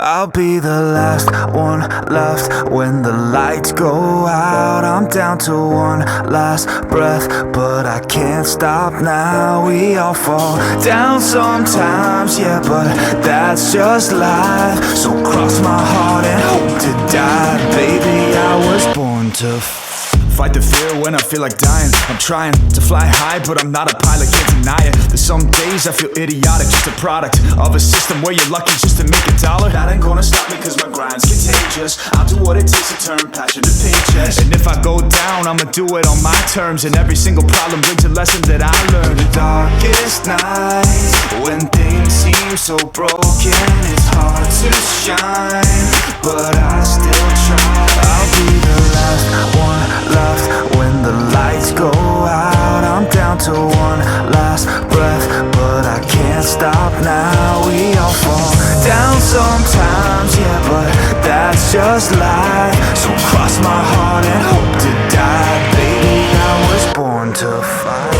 I'll be the last one left when the lights go out. I'm down to one last breath, but I can't stop now. We all fall down sometimes, yeah, but that's just life. So cross my heart and hope to die. Baby, I was born to fight the fear when I feel like dying. I'm trying to fly high, but I'm not a pilot, can't deny it. There's some days I feel idiotic, just a product of a system where you're lucky just to make $1. That ain't gonna stop me cause my grind's contagious. I'll do what it takes to turn passion to paychecks. And if I go down, I'ma do it on my terms. And every single problem brings a lesson that I learned. The darkest nights, when things seem so broken, it's hard to shine, but I still try. I'll be the last one left when the lights go out. I'm down to one last breath, but I can't stop now. We all fall down sometimes, yeah, but that's just life. So cross my heart and hope to die. Baby, I was born to fight.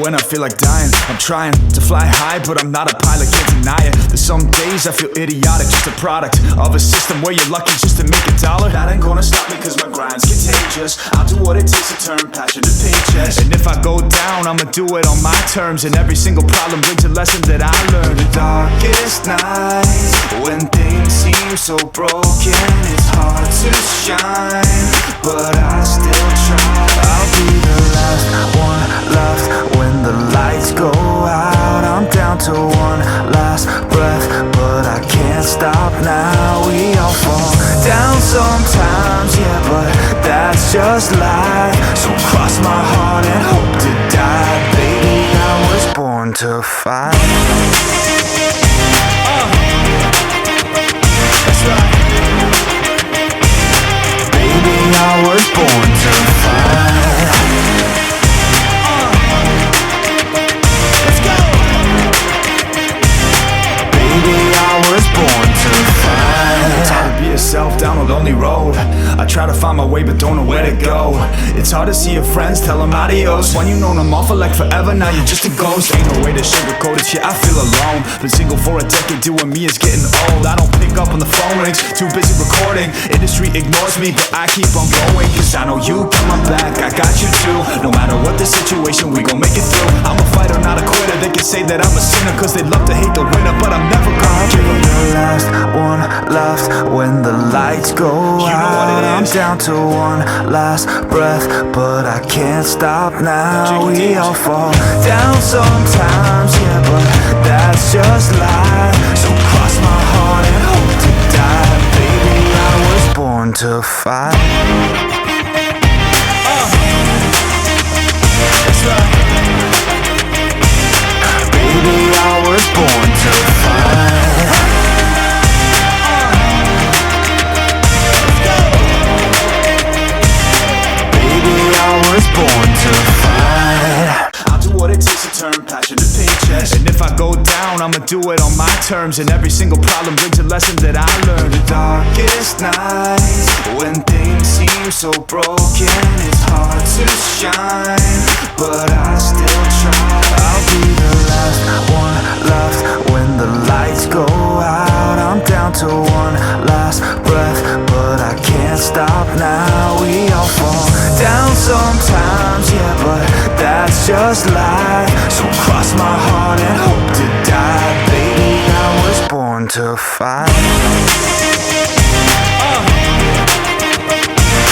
When I feel like dying, I'm trying to fly high, but I'm not a pilot, can't deny it. There's some days I feel idiotic, just a product of a system where you're lucky just to make $1. That ain't gonna stop me cause my grind's contagious. I'll do what it takes to turn passion to paychecks. And if I go down, I'ma do it on my terms. And every single problem brings a lesson that I learned. The darkest nights, when things seem so broken, it's hard to shine, but I still try. I'll be the last one left when the lights go out. I'm down to one last breath, but I can't stop now. We all fall down sometimes, yeah, but that's just life. So cross my heart and hope to die. Baby, I was born to fight. That's right. Baby, I was born to fight. Born to fight. It's hard to be yourself down a lonely road. I try to find my way but don't know where to go. It's hard to see your friends, tell them adios. When you known them all for like forever, now you're just a ghost. Ain't no way to sugarcoat it, yeah, I feel alone. Been single for a decade, doing me is getting old. I don't pick up on the phone rings, too busy recording. Industry ignores me, but I keep on going. Cause I know you got my back, I got you too. No matter what the situation, we gon' make it through. I'm a fighter, not a quitter. They can say that I'm a sinner cause they love to hate the winner, but I'm never gonna give up. The last one left when the lights go out. I'm down to one last breath, but I can't stop now. We all fall down sometimes, yeah, but that's just life. So cross my heart and hope to die. Baby, I was born to fight. That's right. Baby, I was born to fight. Was born to fight. I'll do what it takes to turn passion to paychecks. And if I go down, I'ma do it on my terms. And every single problem brings a lesson that I learned. The darkest nights, when things seem so broken, it's hard to shine, but I still try. I'll be the last one left when the lights go out. I'm down to one last breath, but I can't stop now. We all fall down sometimes, yeah, but that's just life. So cross my heart and hope to die. Baby, I was born to fight.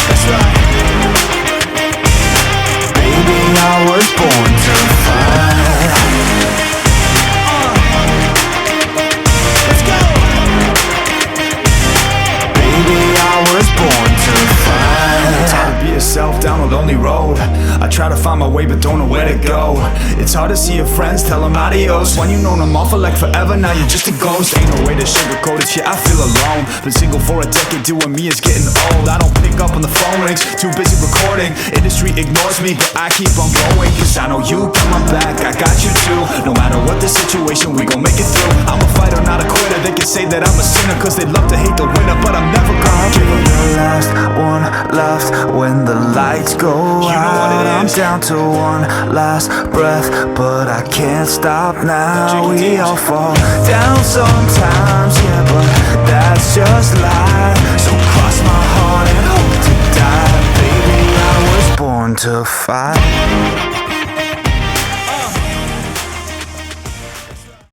That's right. Baby, I was born to fight. Let's go. Baby, I was born to fight. It's hard to be a myself down a lonely road. I try to find my way but don't know where to go. It's hard to see your friends, tell them adios. When you know them all for like forever, now you're just a ghost. Ain't no way to sugarcoat it, shit, I feel alone. Been single for a decade, doing me is getting old. I don't pick up when the phone rings, too busy recording. Industry ignores me, but I keep on going. Cause I know you got my back, I got you too. No matter what the situation, we gon' make it through. I'm a fighter, not a quitter. They can say that I'm a sinner, cause they love to hate the winner, but I'm never gonna give up. The last one left when the lights go out. I'm down to one last breath, but I can't stop now. We all fall down sometimes, yeah, but that's just life. So cross my heart and hope to die. Baby, I was born to fight.